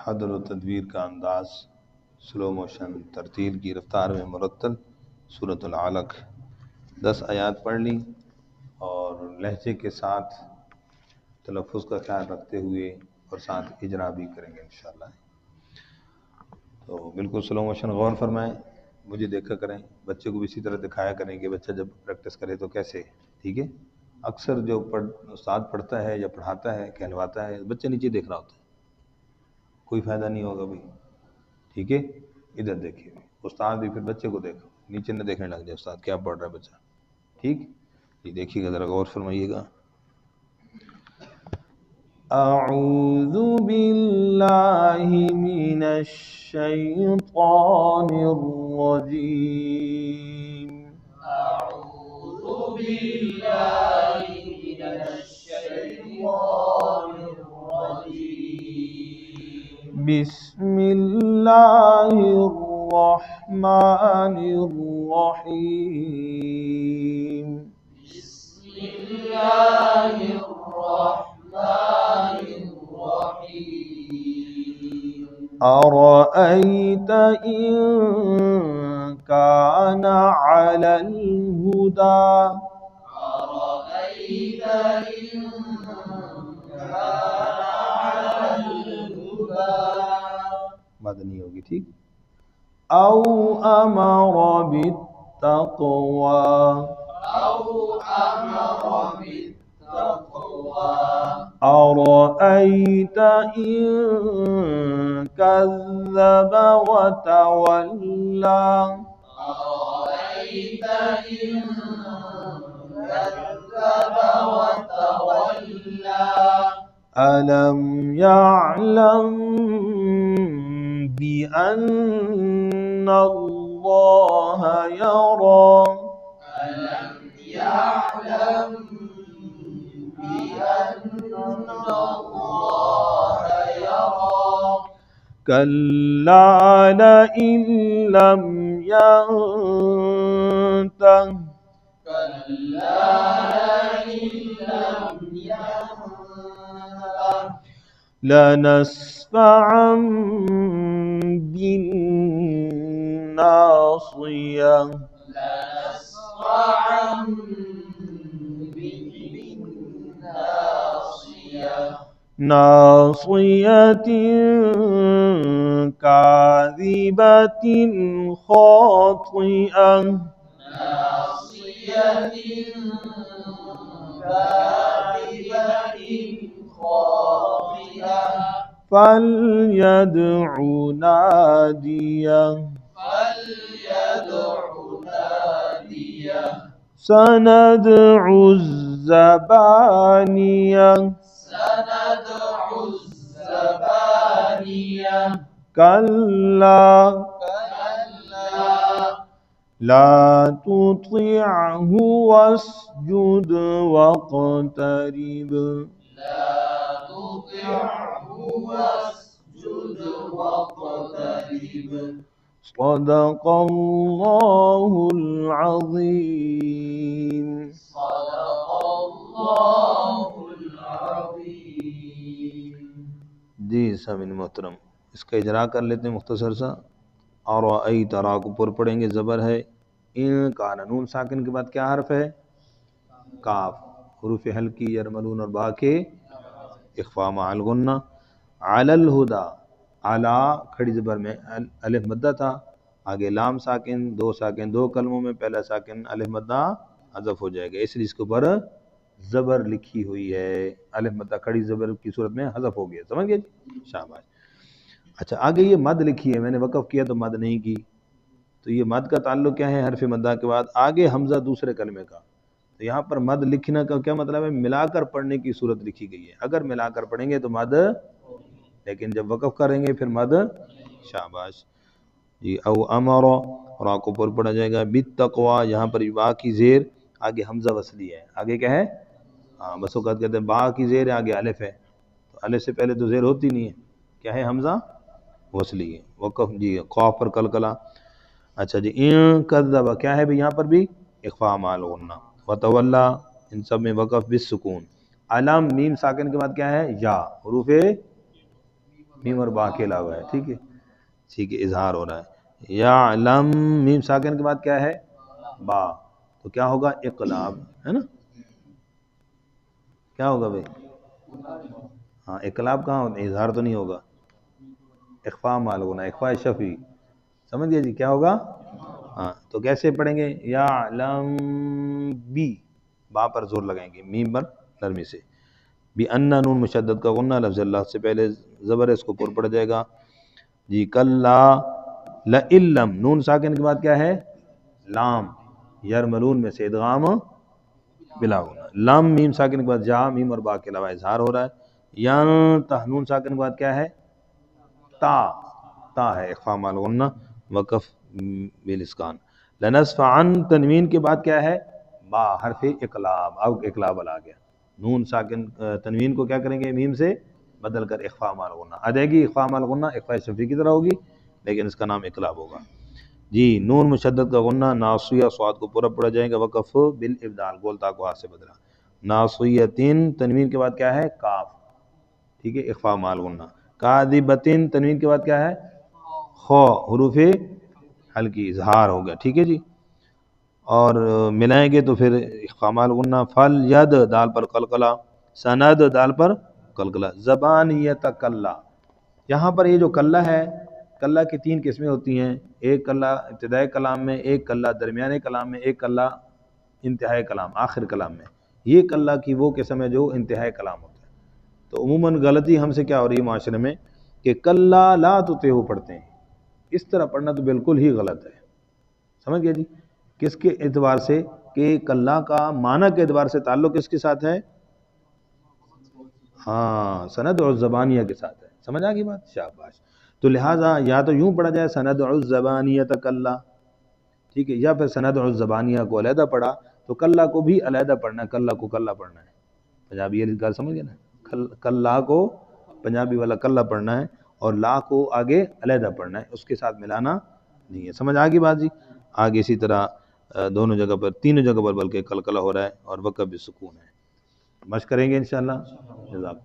حدر و تدویر کا انداز، سلو موشن، ترتیل کی رفتار میں مرتل سورۃ العلق 10 آیات پڑھ لی اور لہجے کے ساتھ تلفظ کا خیال رکھتے ہوئے اور ساتھ اجرا بھی کریں گے انشاءاللہ۔ تو بالکل سلو موشن غور فرمائیں، مجھے دیکھا کریں، بچے کو بھی اسی طرح دکھایا کریں کہ بچہ جب پریکٹس کرے تو کیسے، ٹھیک ہے۔ اکثر جو استاد پڑھتا ہے یا پڑھاتا ہے کہلواتا ہے، بچہ نیچے دیکھ رہا ہوتا ہے، کوئی فائدہ نہیں ہوگا بھائی، ٹھیک ہے۔ ادھر دیکھیے، استاد بھی پھر بچے کو دیکھو، نیچے نہ دیکھنے لگ جائے استاد کیا پڑھ رہا ہے بچہ، ٹھیک۔ یہ دیکھیے گا، ذرا غور فرمائیے گا۔ اعوذ باللہ من الشیطان الرجیم، أعوذ بالله من الشيطان الرجيم. بسم اللہ الرحمن الرحیم، بسم الله الرحمن الرحيم. أرأيت إن كان على الهدى، أرأيت إن كان على الهدى مد نہیں ہوگی، ٹھیک۔ أو أمر بالتقوى، أو أمر بالتقوى. أرأيت إن كذب وتولى، أرأيت إن كذب وتولى. ألم يعلم بأن الله يرى، ألم يعلم بأن الله يرى. كلا لئن لم ينته كلا لئن لم ينته لنسفعا بالناصية، لنسفعا بالناصية. ناصية كاذبة خاطئة، ناصية كاذبة خاطئة. فليدع ناديه، فليدع ناديه. سندع الزبانية، سندع الزبانية. كلا كلا لا تطعه واسجد واقترب، لا تطعه واسجد واقترب. صدق الله العظيم۔ صدق الله العظيم. جی سامعین محترم، اس کا اجرا کر لیتے ہیں مختصر سا۔ اور ای ترا کو پر پڑھیں گے، زبر ہے ان کا، نون ساکن کے بعد کیا حرف ہے؟ کاف، حروف حلقی یرملون اور با کے اخفاء مع الغنہ۔ علی الہدا، علی کھڑی زبر میں الف مدہ تھا، آگے لام ساکن، دو ساکن دو کلموں میں، پہلا ساکن الف مدہ حذف ہو جائے گا، اس لیے اس کے اوپر زبر لکھی ہوئی ہے، الف مدہ کھڑی زبر کی صورت میں حذف ہو گیا، سمجھ گئے؟ شاباش۔ اچھا آگے یہ مد لکھی ہے، میں نے وقف کیا تو مد نہیں کی، تو یہ مد کا تعلق کیا ہے؟ حرف مدہ کے بعد آگے حمزہ دوسرے کلمے کا، تو یہاں پر مد لکھنا کا کیا مطلب ہے؟ ملا کر پڑھنے کی صورت لکھی گئی ہے، اگر ملا کر پڑھیں گے تو مد، لیکن جب وقف کریں گے پھر مد۔ شاباش جی۔ او امر، را کو پر پڑھا جائے گا، بالتقوی، یہاں پر با کی زیر، آگے حمزہ وصلی ہے، آگے کیا ہے؟ ہاں بس اوقات کہتے ہیں با کی زیر ہے، آگے الف ہے، تو الف سے پہلے تو زیر ہوتی نہیں ہے، کیا ہے؟ حمزہ وصلی ہے، وقف جی قاف پر کلکلا۔ اچھا جی، ان کذب کیا ہے بھی؟ یہاں پر بھی اخفاء مع الغنہ، وتولا ان سب میں وقف بالسکون۔ علم میم ساکن کے بعد کیا ہے؟ یا، حروف میم اور با کے علاوہ ہے، ٹھیک ہے، ٹھیک ہے، اظہار ہو رہا ہے۔ یعلم میم ساکن کے بعد کیا ہے؟ با، تو کیا ہوگا؟ اقلاب، ہے نا؟ کیا ہوگا بھائی؟ ہاں، اقلاب کہاں ہوتا ہے؟ اظہار تو نہیں ہوگا، اخفاء معلوم ہے، اخفاء شفی، سمجھ گئے جی کیا ہوگا؟ ہاں، تو کیسے پڑھیں گے؟ یعلم بی، با پر زور لگائیں گے، میم پر نرمی سے، بھی انا نون مشدد کا غنہ لفظ اللہ سے پہلے زبر ہے، اس کو پر پڑ جائے گا جی۔ کلا لئلم، نون ساکن کے بعد کیا ہے؟ لام، یرملون میں سے ادغام بلا غنہ، لام میم ساکن کے بعد جا، میم اور با کے علاوہ اظہار ہو رہا ہے۔ ینتہ، نون ساکن کے بعد کیا ہے؟ تا، تا ہے اخفاء مال غنہ، وقف بالاسکان۔ لنصفعن، تنوین کے بعد کیا ہے؟ با، حرف اقلاب، اب اقلاب آ گیا، نون ساکن تنوین کو کیا کریں گے؟ میم سے بدل کر اخفاء مال غنہ ادائیگی، اخفاء مال غنہ اخفاء شفیع کی طرح ہوگی، لیکن اس کا نام اقلاب ہوگا جی۔ نون مشدد کا غنہ ناصیہ، صاد کو پورا پڑا جائے گا، وقف بالابدال، گولتا کو ہاتھ سے بدلا، ناصیتن، تنوین کے بعد کیا ہے؟ کاف، ٹھیک ہے، اخفاء مال غنہ۔ کاذبتن، تنوین کے بعد کیا ہے؟ خو، حروف ہلکی، اظہار ہو گیا، ٹھیک ہے جی۔ اور ملائیں گے تو پھر اخفاء مال غنہ، فل ید، دال پر قلقلہ، سند، دال پر قلقلہ، زبانیت کلہ، یہاں پر یہ جو کلہ ہے، کلہ کی تین قسمیں ہوتی ہیں، ایک کلہ ابتدائی کلام میں، ایک کلہ درمیانے کلام میں، ایک کلہ انتہائی کلام آخر کلام میں۔ یہ کلہ کی وہ قسم ہے جو انتہائی کلام ہوتا ہے۔ تو عموماً غلطی ہم سے کیا ہو رہی ہے معاشرے میں کہ کلہ لا تطیعوا پڑھتے ہیں، اس طرح پڑھنا تو بالکل ہی غلط ہے، سمجھ گئے جی؟ کس کے اعتبار سے؟ کہ کلہ کا معنی کے اعتبار سے تعلق کس کے ساتھ ہے؟ ہاں، سند اور زبانیہ کے ساتھ ہے، سمجھ آ گئی بات؟ شاباش۔ تو لہٰذا یا تو یوں پڑھا جائے سند الزبانیت کلہ، ٹھیک ہے، یا پھر سند الزبانیہ کو علیحدہ پڑھا تو کلہ کو بھی علیحدہ پڑھنا ہے، کلہ کو کلہ پڑھنا ہے، پنجابی یہ گال سمجھ گئے نا؟ کلہ کو پنجابی والا کلہ پڑھنا ہے، اور لا کو آگے علیحدہ پڑھنا ہے، اس کے ساتھ ملانا نہیں ہے، سمجھ آ گئی بات جی؟ آگے اسی طرح دونوں جگہ پر، تینوں جگہ پر بلکہ قلقلہ ہو رہا ہے اور وقف بھی سکون ہے، مشق کریں گے انشاءاللہ۔ جزاک